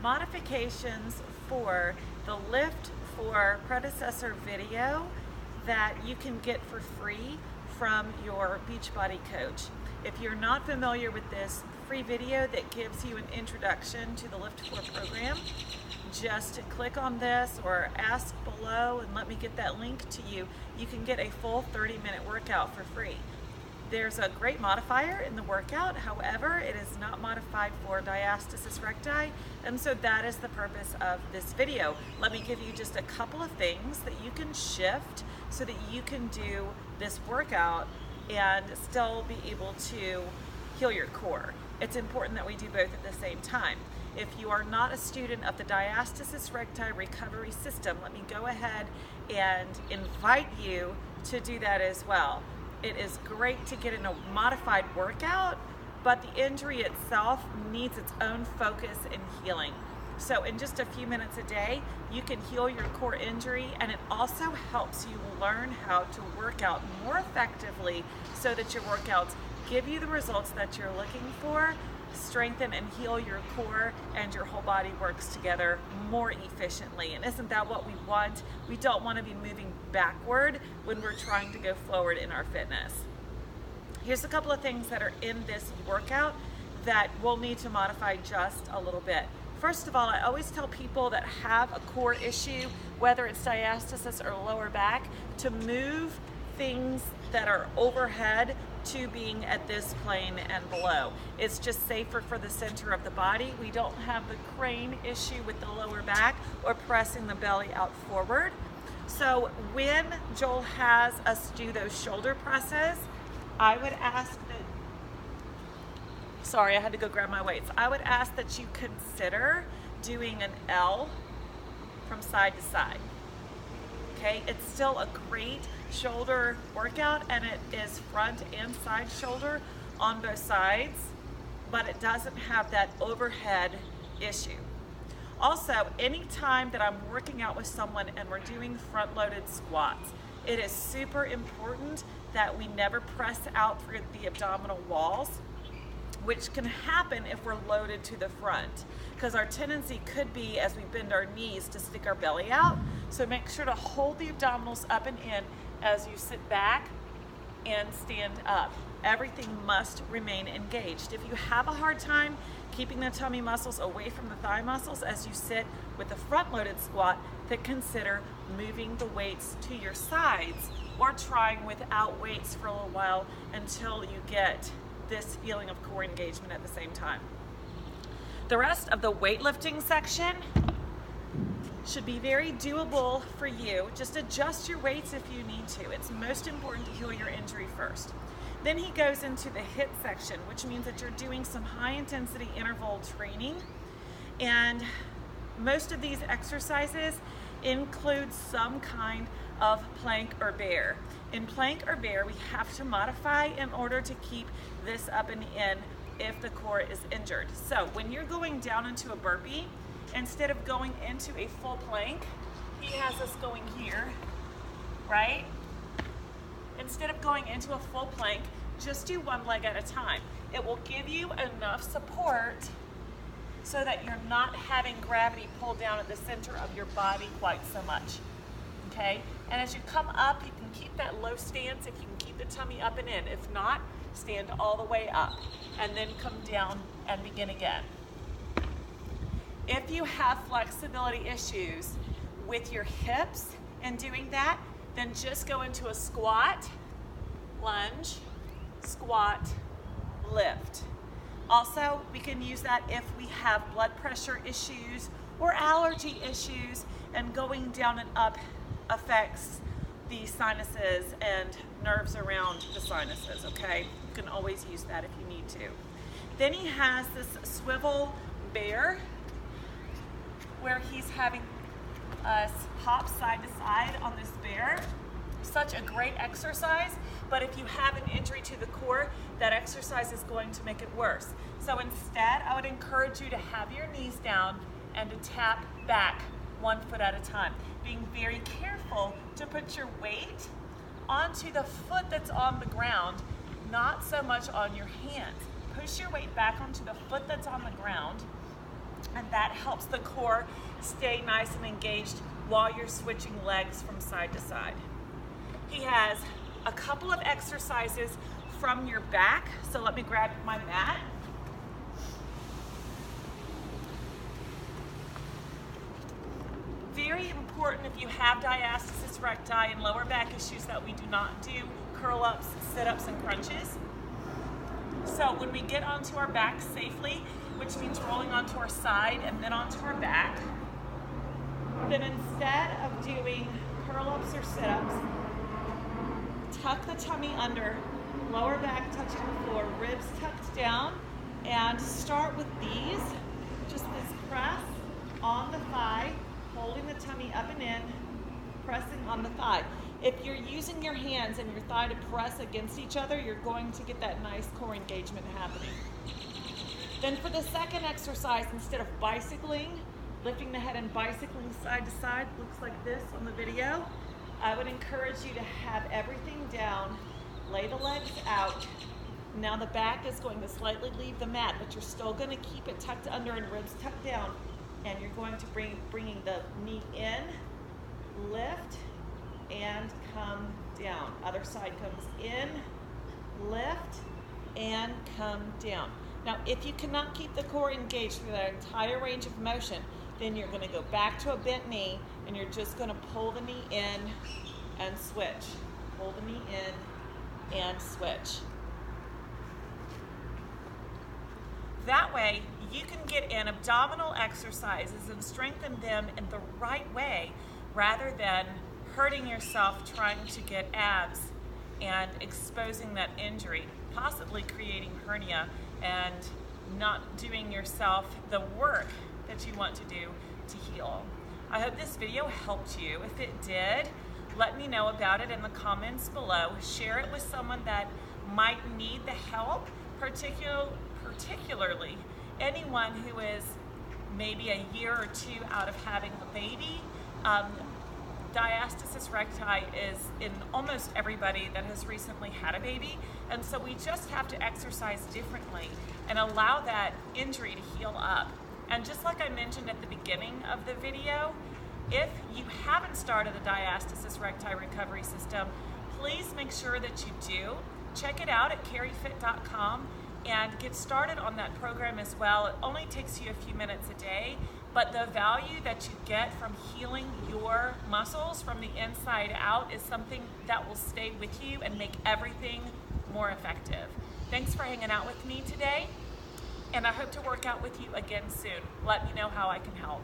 modifications for the LIIFT4 predecessor video that you can get for free from your Beachbody coach. If you're not familiar with this free video that gives you an introduction to the LIIFT4 program, just click on this or ask below and let me get that link to you. You can get a full 30-minute workout for free. There's a great modifier in the workout, however, it is not modified for diastasis recti, and so that is the purpose of this video. Let me give you just a couple of things that you can shift so that you can do this workout and still be able to heal your core. It's important that we do both at the same time. If you are not a student of the Diastasis Recti recovery system, let me go ahead and invite you to do that as well. It is great to get in a modified workout, but the injury itself needs its own focus and healing. So in just a few minutes a day, you can heal your core injury, and it also helps you learn how to work out more effectively so that your workouts give you the results that you're looking for, strengthen and heal your core, and your whole body works together more efficiently. And isn't that what we want? We don't want to be moving backward when we're trying to go forward in our fitness. Here's a couple of things that are in this workout that we'll need to modify just a little bit. First of all, I always tell people that have a core issue, whether it's diastasis or lower back, to move things that are overhead to being at this plane and below. It's just safer for the center of the body. We don't have the crane issue with the lower back or pressing the belly out forward. So when Joel has us do those shoulder presses, I would ask that, sorry, I had to go grab my weights. I would ask that you consider doing an L from side to side. Okay, it's still a great shoulder workout, and it is front and side shoulder on both sides, but it doesn't have that overhead issue. Also, anytime that I'm working out with someone and we're doing front-loaded squats, it is super important that we never press out through the abdominal walls, which can happen if we're loaded to the front, because our tendency could be, as we bend our knees, to stick our belly out. So make sure to hold the abdominals up and in as you sit back and stand up. Everything must remain engaged. If you have a hard time keeping the tummy muscles away from the thigh muscles as you sit with a front-loaded squat, then consider moving the weights to your sides or trying without weights for a little while until you get this feeling of core engagement at the same time. The rest of the weightlifting section should be very doable for you. Just adjust your weights if you need to. It's most important to heal your injury first. Then he goes into the HIIT section, which means that you're doing some high intensity interval training. And most of these exercises include some kind of plank or bear. In plank or bear, we have to modify in order to keep this up and in if the core is injured. So when you're going down into a burpee, instead of going into a full plank, he has us going here, right? Instead of going into a full plank, just do one leg at a time. It will give you enough support so that you're not having gravity pull down at the center of your body quite so much, okay? And as you come up, you can keep that low stance if you can keep the tummy up and in. If not, stand all the way up and then come down and begin again. If you have flexibility issues with your hips and doing that, then just go into a squat, lunge, squat, lift. Also, we can use that if we have blood pressure issues or allergy issues, and going down and up affects the sinuses and nerves around the sinuses, okay? You can always use that if you need to. Then he has this swivel bear where he's having us hop side to side on this bear. Such a great exercise, but if you have an injury to the core, that exercise is going to make it worse. So instead, I would encourage you to have your knees down and to tap back 1 foot at a time. Being very careful to put your weight onto the foot that's on the ground, not so much on your hands. Push your weight back onto the foot that's on the ground and that helps the core stay nice and engaged while you're switching legs from side to side. He has a couple of exercises from your back, so let me grab my mat. Very important if you have diastasis recti and lower back issues that we do not do curl-ups, sit-ups, and crunches. So when we get onto our back safely, which means rolling onto our side and then onto our back, then instead of doing curl-ups or sit-ups, tuck the tummy under, lower back touching the floor, ribs tucked down, and start with these. Just this press on the thigh, holding the tummy up and in, pressing on the thigh. If you're using your hands and your thigh to press against each other, you're going to get that nice core engagement happening. Then for the second exercise, instead of bicycling, lifting the head and bicycling side to side, looks like this on the video, I would encourage you to have everything down, lay the legs out. Now the back is going to slightly leave the mat, but you're still going to keep it tucked under and ribs tucked down, and you're going to bringing the knee in, lift, and come down. Other side comes in, lift, and come down. Now, if you cannot keep the core engaged through that entire range of motion, then you're going to go back to a bent knee, and you're just going to pull the knee in and switch. Pull the knee in and switch. That way, you can get in abdominal exercises and strengthen them in the right way, rather than hurting yourself trying to get abs and exposing that injury, possibly creating hernia and not doing yourself the work that you want to do to heal. I hope this video helped you. If it did, let me know about it in the comments below. Share it with someone that might need the help, particularly anyone who is maybe a year or two out of having a baby. Diastasis recti is in almost everybody that has recently had a baby, and so we just have to exercise differently and allow that injury to heal up. And just like I mentioned at the beginning of the video, if you haven't started the Diastasis recti recovery system, please make sure that you do. Check it out at carryfit.com and get started on that program as well. It only takes you a few minutes a day, but the value that you get from healing your muscles from the inside out is something that will stay with you and make everything more effective. Thanks for hanging out with me today, and I hope to work out with you again soon. Let me know how I can help.